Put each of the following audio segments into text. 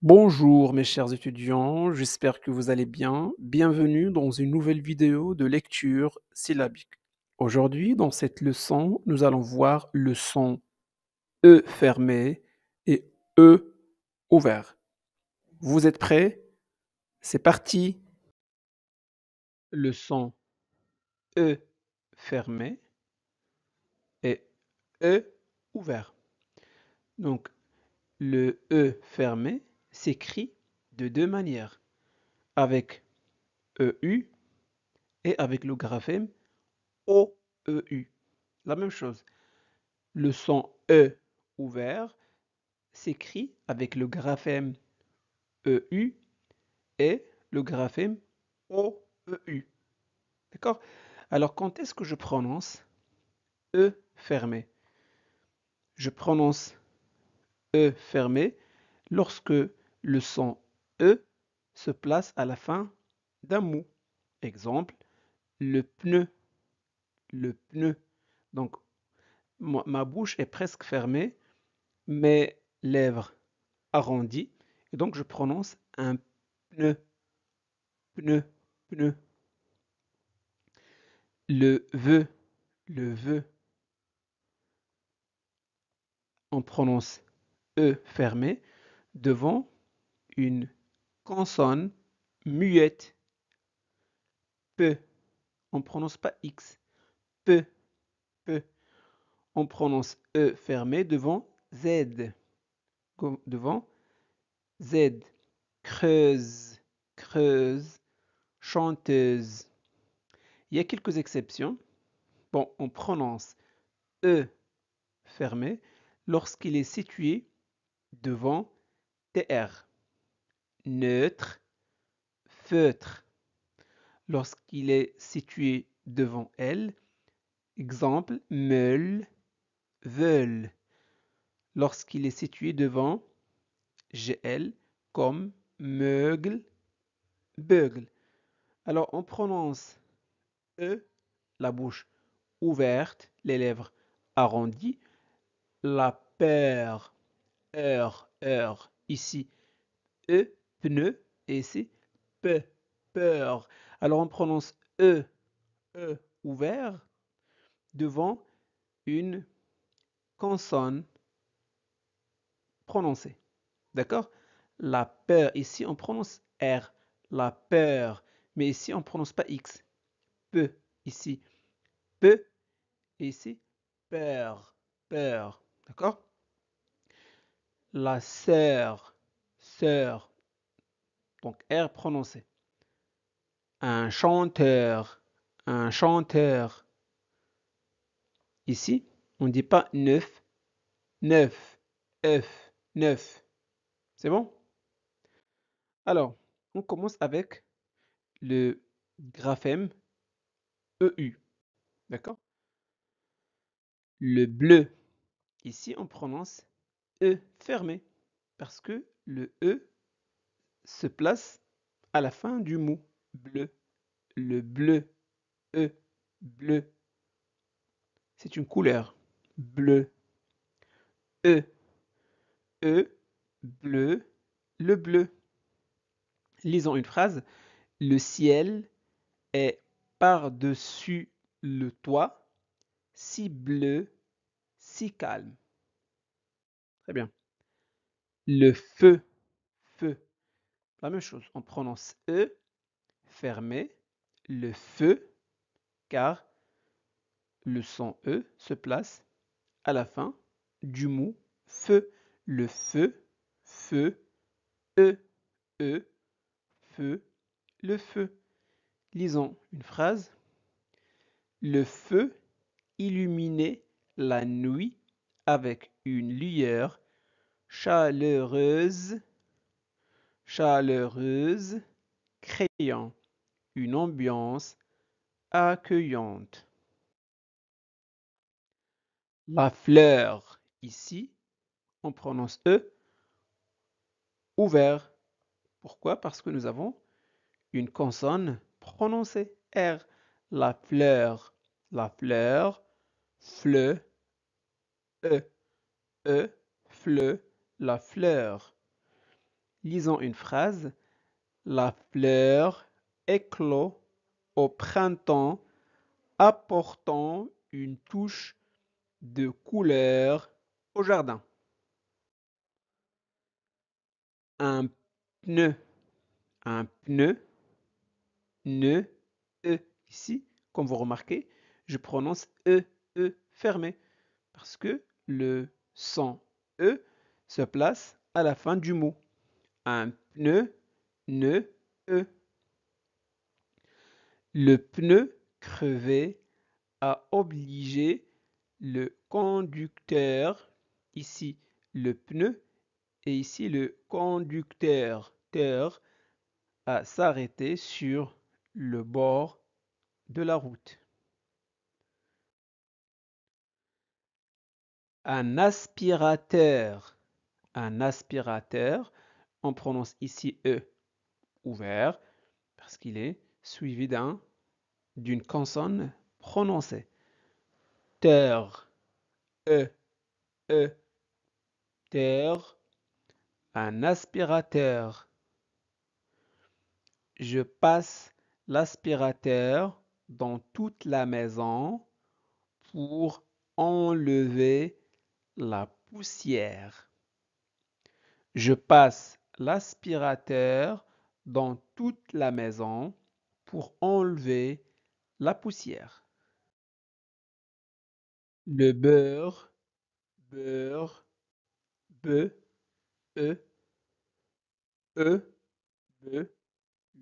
Bonjour mes chers étudiants, j'espère que vous allez bien. Bienvenue dans une nouvelle vidéo de lecture syllabique. Aujourd'hui, dans cette leçon, nous allons voir le son E fermé et E ouvert. Vous êtes prêts? C'est parti! Le son E fermé et E ouvert. Donc, le E fermé s'écrit de deux manières, avec EU et avec le graphème OEU. La même chose. Le son E ouvert s'écrit avec le graphème EU et le graphème OEU. D'accord? Alors, quand est-ce que je prononce E fermé? Je prononce E fermé lorsque le son E se place à la fin d'un mot. Exemple, le pneu. Le pneu. Donc, ma bouche est presque fermée, mes lèvres arrondies, et donc je prononce un pneu, pneu, pneu. Le veut, on prononce E fermé devant une consonne muette. Peu, on ne prononce pas X. Peu, peu. On prononce E fermé devant Z. Devant Z. Creuse, creuse, chanteuse. Il y a quelques exceptions. Bon, on prononce E fermé lorsqu'il est situé devant TR. Neutre, feutre. Lorsqu'il est situé devant L, exemple, meule, veulent. Lorsqu'il est situé devant GL, comme meugle, beugle. Alors, on prononce E, la bouche ouverte, les lèvres arrondies, la peur, heure, ici, E, pneu, et ici, P, peur. Alors on prononce E ouvert devant une consonne prononcée. D'accord? La peur, ici on prononce R, la peur, mais ici on ne prononce pas X. Peu, ici, peu, et ici, peur, peur. D'accord? La sœur, sœur, donc R prononcé. Un chanteur, un chanteur. Ici, on ne dit pas neuf, neuf, œuf, neuf. C'est bon? Alors, on commence avec le graphème EU. D'accord? Le bleu. Ici, on prononce E fermé parce que le E se place à la fin du mot bleu. Le bleu, E, bleu. C'est une couleur. Bleu. E, E, bleu, le bleu. Lisons une phrase. Le ciel est par-dessus le toit, si bleu, si calme. Très bien. Le feu, feu. La même chose, on prononce E fermé, le feu, car le son E se place à la fin du mot feu. Le feu, feu, E, E, feu, le feu. Lisons une phrase. Le feu illuminait la nuit avec une lueur chaleureuse, chaleureuse, créant une ambiance accueillante. La fleur, ici, on prononce E ouvert. Pourquoi? Parce que nous avons une consonne prononcée R. La fleur, fleu, E, E, fleu, la fleur. Lisons une phrase. La fleur éclot au printemps, apportant une touche de couleur au jardin. Un pneu, un pneu, ne, e. Ici, comme vous remarquez, je prononce fermé, parce que le son e se place à la fin du mot. Un pneu, ne, e. Le pneu crevé a obligé le conducteur, ici le pneu et ici le conducteur, à s'arrêter sur le bord de la route. Un aspirateur, on prononce ici E ouvert parce qu'il est suivi d'une consonne prononcée. Terre, E, E, terre, un aspirateur. Je passe l'aspirateur dans toute la maison pour enlever la poussière. Je passe l'aspirateur dans toute la maison pour enlever la poussière. Le beurre, beurre, be, e, e, be,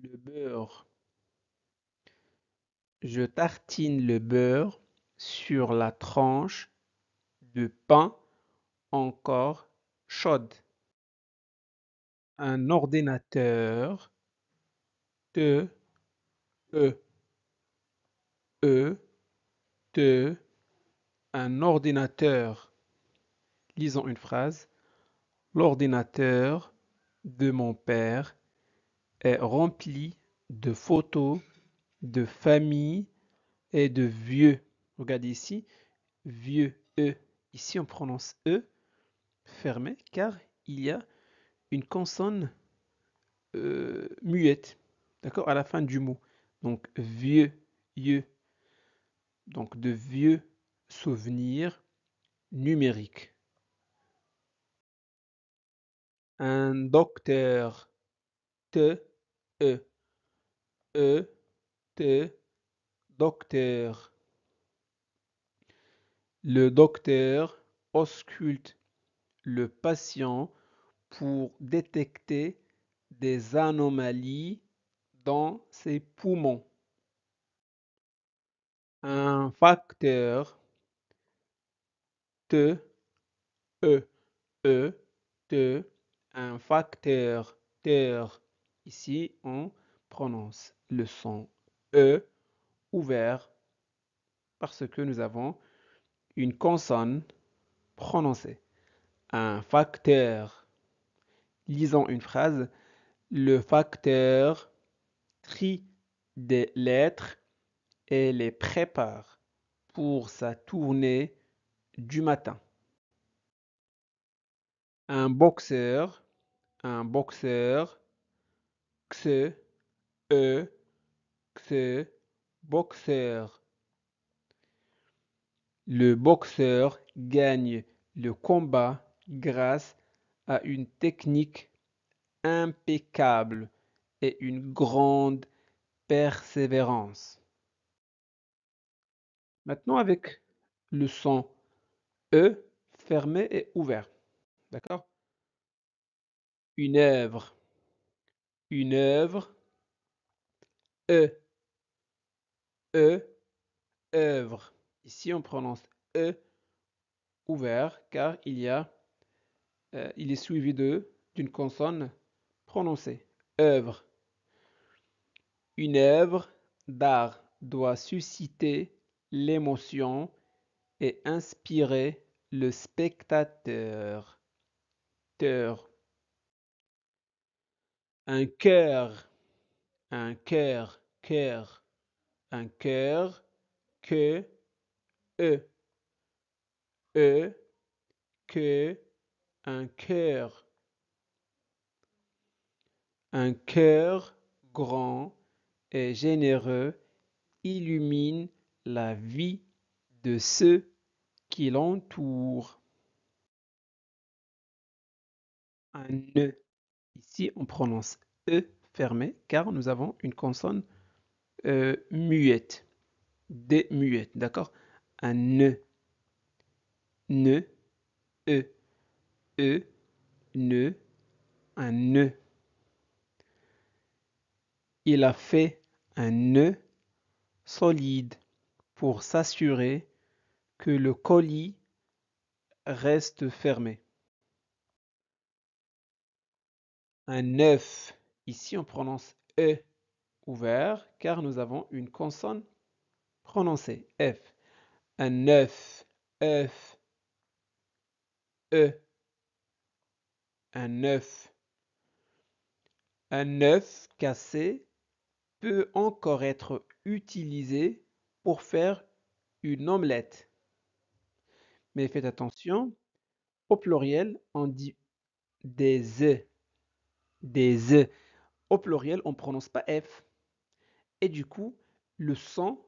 le beurre. Je tartine le beurre sur la tranche de pain encore chaude. Un ordinateur, te, e, e, te, un ordinateur. Lisons une phrase. L'ordinateur de mon père est rempli de photos de famille et de vieux. Regardez ici, vieux, E. Ici, on prononce E fermé car il y a une consonne muette, d'accord, à la fin du mot. Donc, vieux, yeux. Donc, de vieux souvenirs numériques. Un docteur, te, e, e, te, docteur. Le docteur ausculte le patient pour détecter des anomalies dans ses poumons. Un facteur, te, e, e, te, un facteur, terre. Ici, on prononce le son e ouvert parce que nous avons une consonne prononcée. Un facteur. Lisons une phrase. Le facteur trie des lettres et les prépare pour sa tournée du matin. Un boxeur, xe, e, xe, boxeur. Le boxeur gagne le combat grâce à une technique impeccable et une grande persévérance. Maintenant avec le son E fermé et ouvert. D'accord? Une œuvre, une œuvre, E, E, œuvre. Ici on prononce E ouvert car il est suivi d'une consonne prononcée. Œuvre. Une œuvre d'art doit susciter l'émotion et inspirer le spectateur. Un cœur, cœur, un cœur, que, e, que, un cœur. Un cœur grand et généreux illumine la vie de ceux qui l'entourent. Un ne. Ici, on prononce E fermé car nous avons une consonne muette. Des muettes, d'accord? Un ne. Ne. E. E. Ne. Un ne. Il a fait un nœud solide pour s'assurer que le colis reste fermé. Un œuf. Ici, on prononce E ouvert car nous avons une consonne prononcée. F. Un œuf. œuf. E. Un œuf. Un œuf cassé peut encore être utilisé pour faire une omelette. Mais faites attention, au pluriel, on dit des œufs. Des œufs. Au pluriel, on ne prononce pas F. Et du coup, le son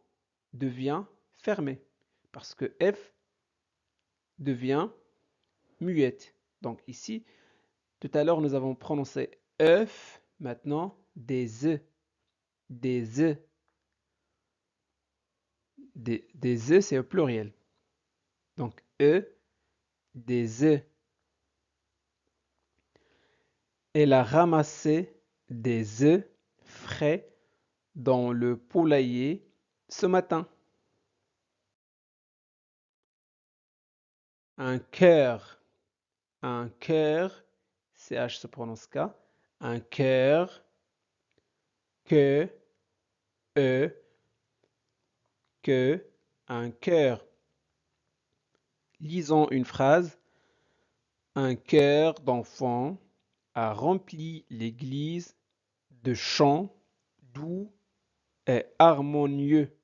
devient fermé. Parce que F devient muette. Donc ici, tout à l'heure, nous avons prononcé œuf. Maintenant, des œufs. Des œufs. Des œufs, c'est au pluriel. Donc, E, des œufs. Elle a ramassé des œufs frais dans le poulailler ce matin. Un cœur. Un cœur. CH se prononce K. Un cœur. Que. E. Que. Un cœur. Lisons une phrase. Un chœur d'enfants a rempli l'église de chants doux et harmonieux.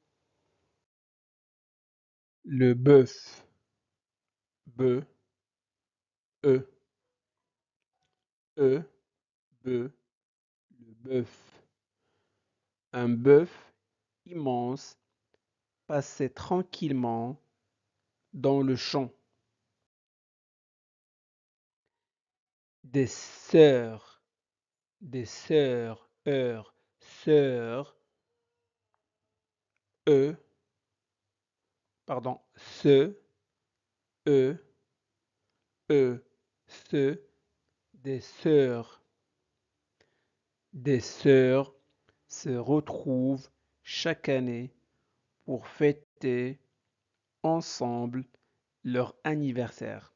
Le bœuf. Be. E. E. Be. Le bœuf. Un bœuf immense passait tranquillement dans le champ. Des sœurs. Des sœurs. Heures. Sœurs. E. Pardon. Se. E. E. Se. Des sœurs. Des sœurs se retrouvent chaque année pour fêter ensemble leur anniversaire.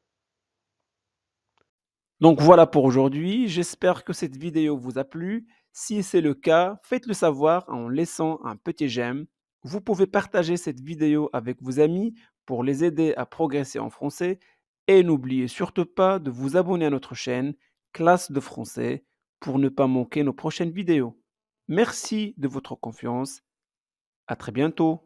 Donc voilà pour aujourd'hui, j'espère que cette vidéo vous a plu. Si c'est le cas, faites-le savoir en laissant un petit j'aime. Vous pouvez partager cette vidéo avec vos amis pour les aider à progresser en français. Et n'oubliez surtout pas de vous abonner à notre chaîne Classe de français pour ne pas manquer nos prochaines vidéos. Merci de votre confiance. À très bientôt.